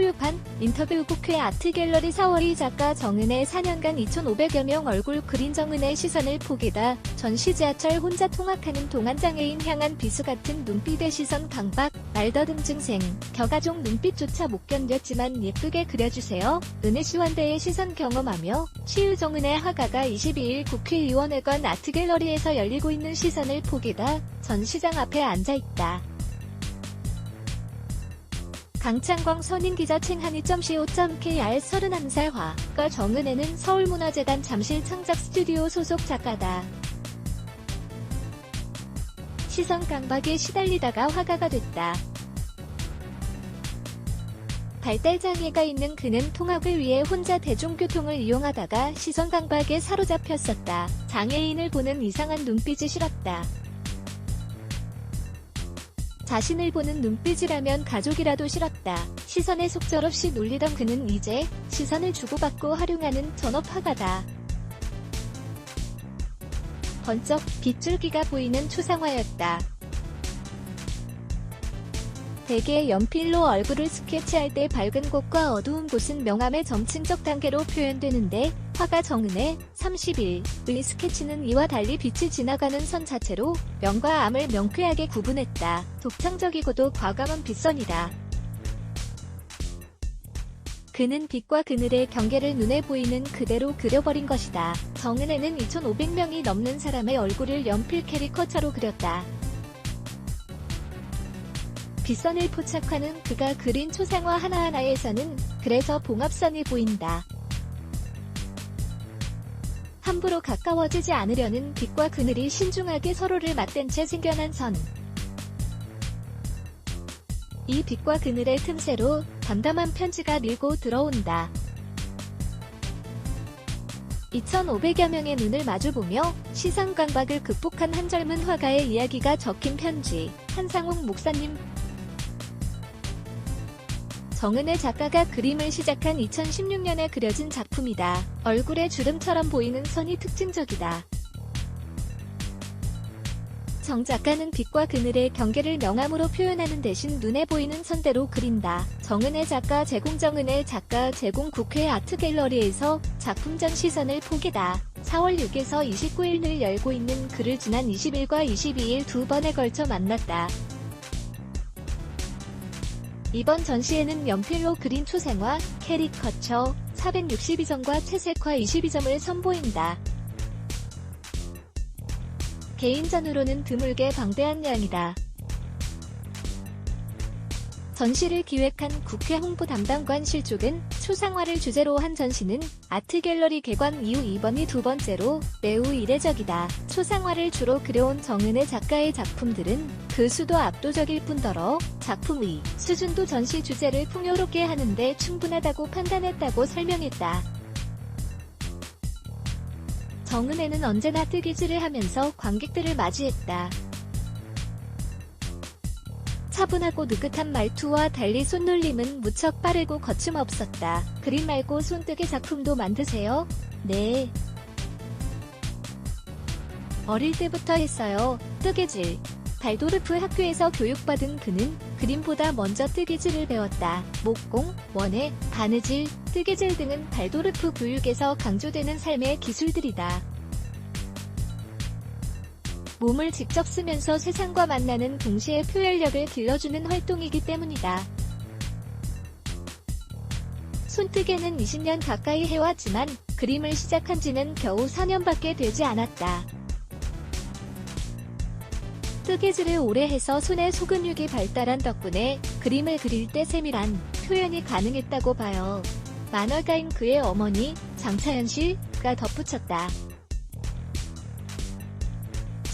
후유판 인터뷰 국회 아트갤러리 4월 작가 정은의 4년간 2,500여 명 얼굴 그린 정은의 시선을 포기다. 전시 지하철 혼자 통학하는 동안장애인 향한 비수 같은 눈빛의 시선 강박, 말더듬 증생, 겨가종 눈빛조차 못 견뎠지만 예쁘게 그려주세요. 은혜시원대의 시선 경험하며 시우 정은의 화가가 22일 국회의원회관 아트갤러리에서 열리고 있는 시선을 포기다. 전시장 앞에 앉아있다. 강창광 선임기자 칭한이.co.kr 31살 화가 정은혜는 서울문화재단 잠실창작 스튜디오 소속 작가다. 시선 강박에 시달리다가 화가가 됐다. 발달장애가 있는 그는 통학을 위해 혼자 대중교통을 이용하다가 시선 강박에 사로잡혔었다. 장애인을 보는 이상한 눈빛이 싫었다. 자신을 보는 눈빛이라면 가족이라도 싫었다. 시선에 속절없이 놀리던 그는 이제 시선을 주고받고 활용하는 전업 화가다. 번쩍 빗줄기가 보이는 초상화였다. 대개 연필로 얼굴을 스케치할 때 밝은 곳과 어두운 곳은 명암의 점층적 단계로 표현되는데 화가 정은혜 31의 스케치는 이와 달리 빛이 지나가는 선 자체로 명과 암을 명쾌하게 구분했다. 독창적이고도 과감한 빗선이다. 그는 빛과 그늘의 경계를 눈에 보이는 그대로 그려버린 것이다. 정은혜는 2,500명이 넘는 사람의 얼굴을 연필 캐리커처로 그렸다. 빗선을 포착하는 그가 그린 초상화 하나하나에서는 그래서 봉합선이 보인다. 함부로 가까워지지 않으려는 빛과 그늘이 신중하게 서로를 맞댄 채 생겨난 선. 이 빛과 그늘의 틈새로 담담한 편지가 밀고 들어온다. 2,500여 명의 눈을 마주보며 시선 강박을 극복한 한 젊은 화가의 이야기가 적힌 편지. 한상욱 목사님. 정은혜 작가가 그림을 시작한 2016년에 그려진 작품이다. 얼굴에 주름처럼 보이는 선이 특징적이다. 정 작가는 빛과 그늘의 경계를 명암으로 표현하는 대신 눈에 보이는 선대로 그린다. 정은혜 작가 제공 정은혜 작가 제공 국회 아트갤러리에서 작품 전 시선을 포기다. 4월 6일에서 29일을 열고 있는 그를 지난 20일과 22일 두 번에 걸쳐 만났다. 이번 전시에는 연필로 그린 초상화, 캐리커처 462점과 채색화 22점을 선보인다. 개인전으로는 드물게 방대한 양이다. 전시를 기획한 국회 홍보 담당관 실족은 초상화를 주제로 한 전시는 아트갤러리 개관 이후 이번이 두 번째로 매우 이례적이다. 초상화를 주로 그려온 정은혜 작가의 작품들은 그 수도 압도적일 뿐더러 작품의 수준도 전시 주제를 풍요롭게 하는데 충분하다고 판단했다고 설명했다. 정은혜는 언제나 뜨개질을 하면서 관객들을 맞이했다. 차분하고 느긋한 말투와 달리 손놀림은 무척 빠르고 거침없었다. 그림 말고 손뜨개 작품도 만드세요? 네. 어릴 때부터 했어요. 뜨개질. 발도르프 학교에서 교육받은 그는 그림보다 먼저 뜨개질을 배웠다. 목공, 원해, 바느질, 뜨개질 등은 발도르프 교육에서 강조되는 삶의 기술들이다. 몸을 직접 쓰면서 세상과 만나는 동시에 표현력을 길러주는 활동이기 때문이다. 손뜨개는 20년 가까이 해왔지만 그림을 시작한 지는 겨우 4년밖에 되지 않았다. 뜨개질을 오래 해서 손의 소근육이 발달한 덕분에 그림을 그릴 때 세밀한 표현이 가능했다고 봐요. 만화가인 그의 어머니 장차연 씨가 덧붙였다.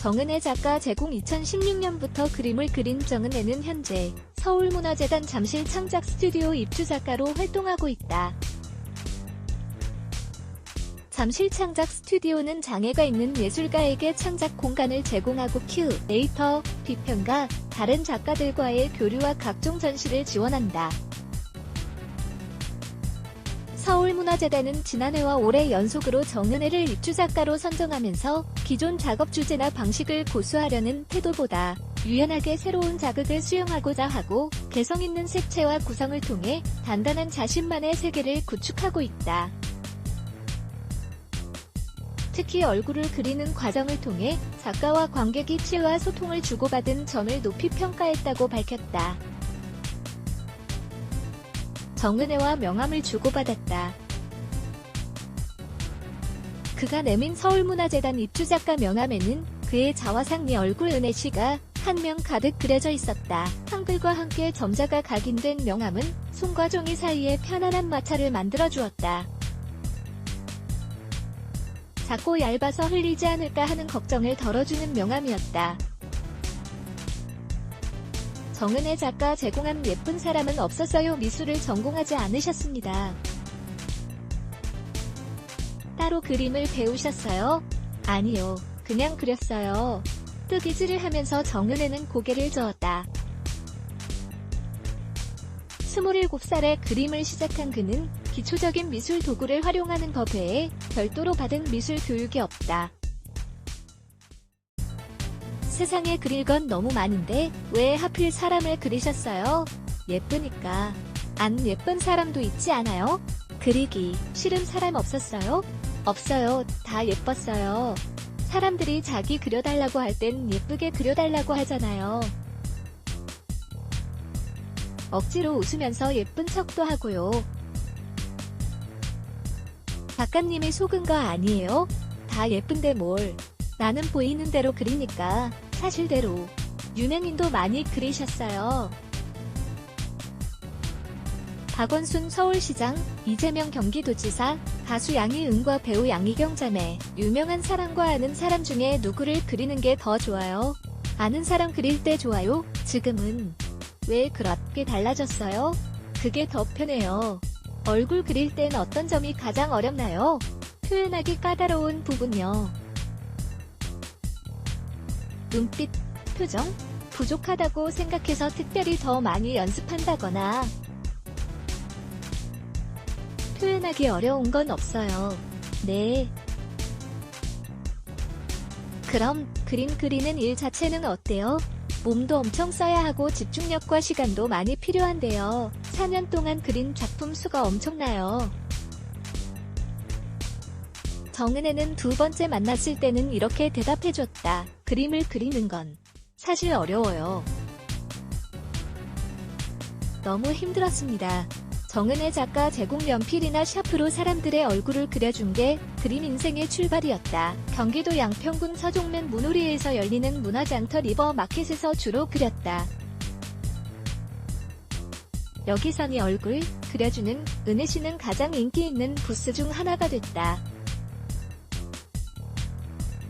정은혜 작가 제공 2016년부터 그림을 그린 정은혜는 현재 서울문화재단 잠실창작 스튜디오 입주작가로 활동하고 있다. 잠실창작 스튜디오는 장애가 있는 예술가에게 창작 공간을 제공하고 큐레이터, 비평가, 다른 작가들과의 교류와 각종 전시를 지원한다. 서울문화재단은 지난해와 올해 연속으로 정은혜를 입주작가로 선정하면서 기존 작업 주제나 방식을 고수하려는 태도보다 유연하게 새로운 자극을 수용하고자 하고 개성 있는 색채와 구성을 통해 단단한 자신만의 세계를 구축하고 있다. 특히 얼굴을 그리는 과정을 통해 작가와 관객이 치유와 소통을 주고받은 점을 높이 평가했다고 밝혔다. 정은혜와 명함을 주고받았다. 그가 내민 서울문화재단 입주작가 명함에는 그의 자화상 얼굴 은혜씨가 한 명 가득 그려져 있었다. 한글과 함께 점자가 각인된 명함은 손과 종이 사이에 편안한 마찰을 만들어 주었다. 작고 얇아서 흘리지 않을까 하는 걱정을 덜어주는 명함이었다. 정은혜 작가 제공한 예쁜 사람은 없었어요. 미술을 전공하지 않으셨습니다. 따로 그림을 배우셨어요? 아니요. 그냥 그렸어요. 뜨기질을 하면서 정은혜는 고개를 저었다. 27살에 그림을 시작한 그는 기초적인 미술 도구를 활용하는 것 외에 별도로 받은 미술 교육이 없다. 세상에 그릴 건 너무 많은데 왜 하필 사람을 그리셨어요? 예쁘니까. 안 예쁜 사람도 있지 않아요? 그리기 싫은 사람 없었어요? 없어요. 다 예뻤어요. 사람들이 자기 그려달라고 할 땐 예쁘게 그려달라고 하잖아요. 억지로 웃으면서 예쁜 척도 하고요. 작가님이 속은 거 아니에요? 다 예쁜데 뭘. 나는 보이는 대로 그리니까 사실대로. 유명인도 많이 그리셨어요. 박원순 서울시장, 이재명 경기도지사, 가수 양희은과 배우 양희경 자매. 유명한 사람과 아는 사람 중에 누구를 그리는 게 더 좋아요? 아는 사람 그릴 때 좋아요? 지금은 왜 그렇게 달라졌어요? 그게 더 편해요. 얼굴 그릴 땐 어떤 점이 가장 어렵나요? 표현하기 까다로운 부분요. 눈빛, 표정? 부족하다고 생각해서 특별히 더 많이 연습한다거나 표현하기 어려운 건 없어요. 네. 그럼 그림 그리는 일 자체는 어때요? 몸도 엄청 써야 하고 집중력과 시간도 많이 필요한데요. 4년 동안 그린 작품 수가 엄청나요. 정은혜는 두 번째 만났을 때는 이렇게 대답해줬다. 그림을 그리는 건 사실 어려워요. 너무 힘들었습니다. 정은혜 작가 제공 연필이나 샤프로 사람들의 얼굴을 그려준 게 그림 인생의 출발이었다. 경기도 양평군 서종면 문우리에서 열리는 문화장터 리버 마켓에서 주로 그렸다. 여기서 네 얼굴 그려주는 은혜씨는 가장 인기 있는 부스 중 하나가 됐다.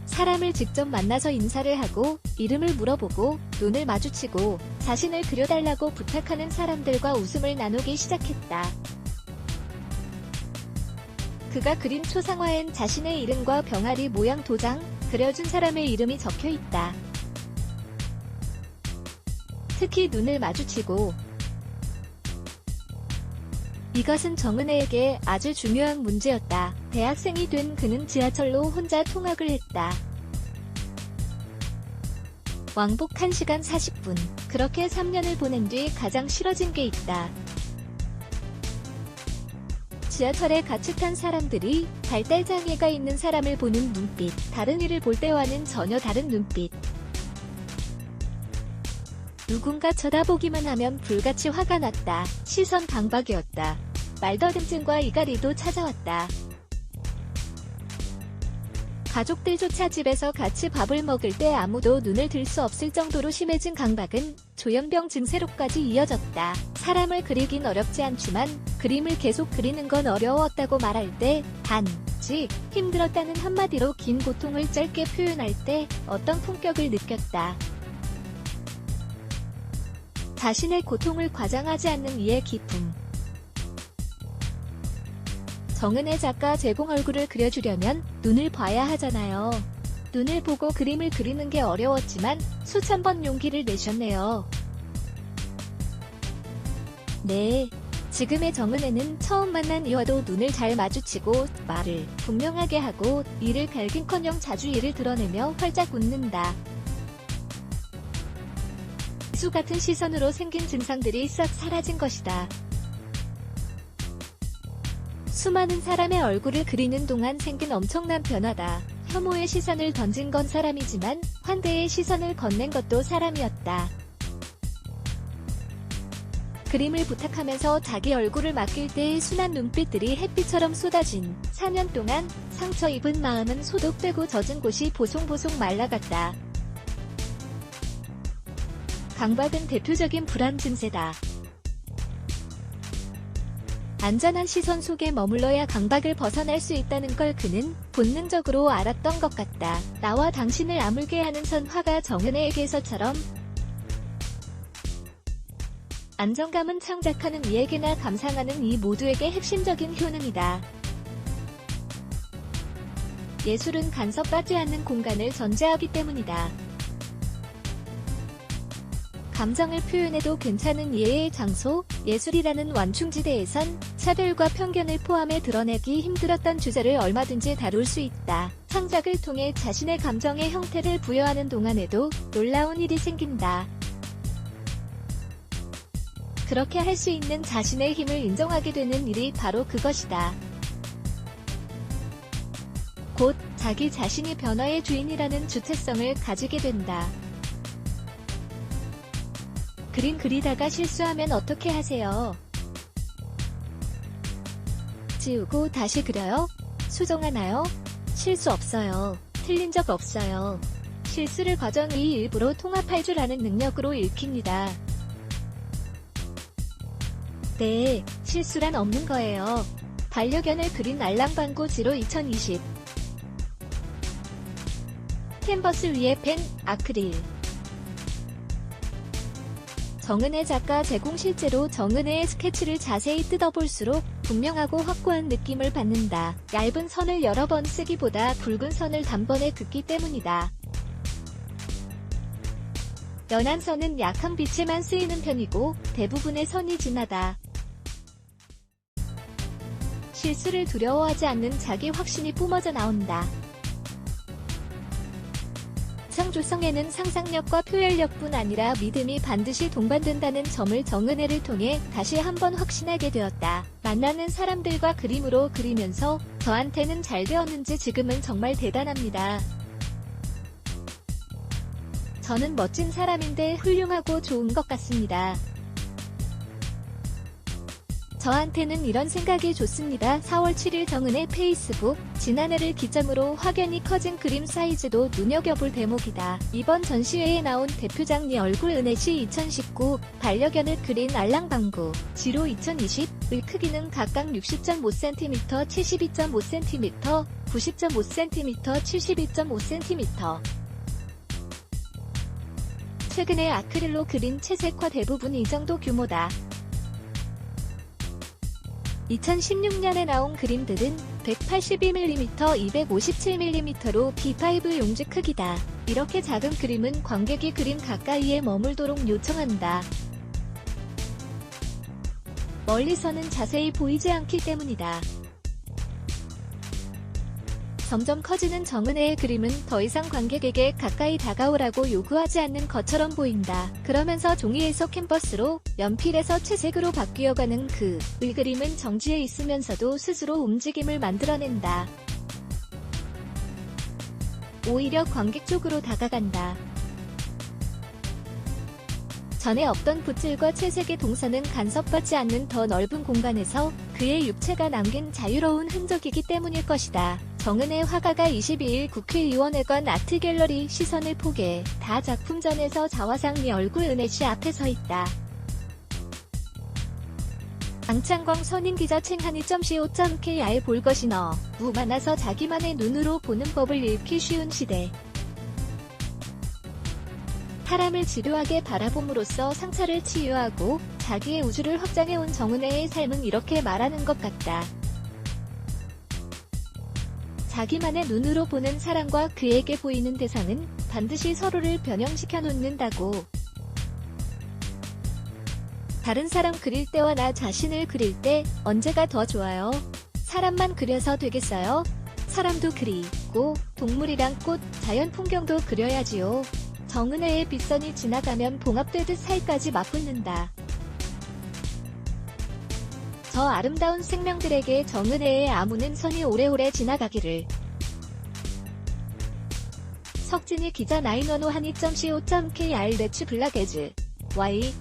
사람을 직접 만나서 인사를 하고 이름을 물어보고 눈을 마주치고 자신을 그려달라고 부탁하는 사람들과 웃음을 나누기 시작했다. 그가 그린 초상화엔 자신의 이름과 병아리 모양 도장, 그려준 사람의 이름이 적혀있다. 특히 눈을 마주치고 이것은 정은혜에게 아주 중요한 문제였다. 대학생이 된 그는 지하철로 혼자 통학을 했다. 왕복 1시간 40분. 그렇게 3년을 보낸 뒤 가장 싫어진 게 있다. 지하철에 같이 탄 사람들이 발달장애가 있는 사람을 보는 눈빛. 다른 이를 볼 때와는 전혀 다른 눈빛. 누군가 쳐다보기만 하면 불같이 화가 났다. 시선 강박이었다. 말더듬증과 이갈이도 찾아왔다. 가족들조차 집에서 같이 밥을 먹을 때 아무도 눈을 들 수 없을 정도로 심해진 강박은 조현병 증세로까지 이어졌다. 사람을 그리긴 어렵지 않지만 그림을 계속 그리는 건 어려웠다고 말할 때 단지 힘들었다는 한마디로 긴 고통을 짧게 표현할 때 어떤 품격을 느꼈다. 자신의 고통을 과장하지 않는 이의 기쁨. 정은혜 작가 제공 얼굴을 그려주려면 눈을 봐야 하잖아요. 눈을 보고 그림을 그리는 게 어려웠지만 수천 번 용기를 내셨네요. 네. 지금의 정은혜는 처음 만난 이와도 눈을 잘 마주치고 말을 분명하게 하고 이를 갈긴커녕 자주 이를 드러내며 활짝 웃는다. 빗수 같은 시선으로 생긴 증상들이 싹 사라진 것이다. 수많은 사람의 얼굴을 그리는 동안 생긴 엄청난 변화다. 혐오의 시선을 던진 건 사람이지만 환대의 시선을 건넨 것도 사람이었다. 그림을 부탁하면서 자기 얼굴을 맡길 때의 순한 눈빛들이 햇빛처럼 쏟아진 4년 동안 상처 입은 마음은 소독되고 젖은 곳이 보송보송 말라갔다. 강박은 대표적인 불안 증세다. 안전한 시선 속에 머물러야 강박을 벗어날 수 있다는 걸 그는 본능적으로 알았던 것 같다. 나와 당신을 아물게 하는 선화가 정은혜에게서처럼 안정감은 창작하는 이에게나 감상하는 이 모두에게 핵심적인 효능이다. 예술은 간섭받지 않는 공간을 전제하기 때문이다. 감정을 표현해도 괜찮은 예의 장소, 예술이라는 완충지대에선 차별과 편견을 포함해 드러내기 힘들었던 주제를 얼마든지 다룰 수 있다. 창작을 통해 자신의 감정의 형태를 부여하는 동안에도 놀라운 일이 생긴다. 그렇게 할 수 있는 자신의 힘을 인정하게 되는 일이 바로 그것이다. 곧 자기 자신이 변화의 주인이라는 주체성을 가지게 된다. 그림 그리다가 실수하면 어떻게 하세요? 지우고 다시 그려요? 수정하나요? 실수 없어요. 틀린 적 없어요. 실수를 과정의 일부로 통합할 줄 아는 능력으로 읽힙니다. 네, 실수란 없는 거예요. 반려견을 그린 알랑방구 지로 2020 캔버스 위에 펜, 아크릴 정은혜 작가 제공. 실제로 정은혜의 스케치를 자세히 뜯어볼수록 분명하고 확고한 느낌을 받는다. 얇은 선을 여러 번 쓰기보다 굵은 선을 단번에 긋기 때문이다. 연한 선은 약한 빛에만 쓰이는 편이고 대부분의 선이 진하다. 실수를 두려워하지 않는 자기 확신이 뿜어져 나온다. 창조성에는 상상력과 표현력뿐 아니라 믿음이 반드시 동반된다는 점을 정은혜를 통해 다시 한번 확신하게 되었다. 만나는 사람들과 그림으로 그리면서 저한테는 잘 되었는지 지금은 정말 대단합니다. 저는 멋진 사람인데 훌륭하고 좋은 것 같습니다. 저한테는 이런 생각이 좋습니다. 4월 7일 정은혜 페이스북. 지난해를 기점으로 확연히 커진 그림 사이즈도 눈여겨볼 대목이다. 이번 전시회에 나온 대표작 네 얼굴 은혜시 2019, 반려견을 그린 알랑방구 지로 2020의 크기는 각각 60.5cm, 72.5cm, 90.5cm, 72.5cm. 최근에 아크릴로 그린 채색화 대부분 이 정도 규모다. 2016년에 나온 그림들은 182mm, 257mm로 B5 용지 크기다. 이렇게 작은 그림은 관객이 그림 가까이에 머물도록 요청한다. 멀리서는 자세히 보이지 않기 때문이다. 점점 커지는 정은혜의 그림은 더 이상 관객에게 가까이 다가오라고 요구하지 않는 것처럼 보인다. 그러면서 종이에서 캔버스로, 연필에서 채색으로 바뀌어가는 그의 그림은 정지해 있으면서도 스스로 움직임을 만들어낸다. 오히려 관객 쪽으로 다가간다. 전에 없던 붓질과 채색의 동선은 간섭받지 않는 더 넓은 공간에서 그의 육체가 남긴 자유로운 흔적이기 때문일 것이다. 정은혜 화가가 22일 국회의원회관 아트갤러리 시선을 포개 다 작품전에서 자화상 네 얼굴 은혜씨 앞에 서 있다. 강창광 선임기자 챙하니.co.kr 볼 것이 너무 많아서 자기만의 눈으로 보는 법을 읽기 쉬운 시대. 사람을 지루하게 바라봄으로써 상처를 치유하고 자기의 우주를 확장해온 정은혜의 삶은 이렇게 말하는 것 같다. 자기만의 눈으로 보는 사람과 그에게 보이는 대상은 반드시 서로를 변형시켜 놓는다고. 다른 사람 그릴 때와 나 자신을 그릴 때 언제가 더 좋아요? 사람만 그려서 되겠어요? 사람도 그리고 동물이랑 꽃, 자연 풍경도 그려야지요. 정은혜의 빗선이 지나가면 봉합되듯 살까지 맞붙는다. 저 아름다운 생명들에게 정은혜의 아무는 선이 오래오래 지나가기를. 석진이 기자 915한이.co.kr 레츠 블락에즈 Y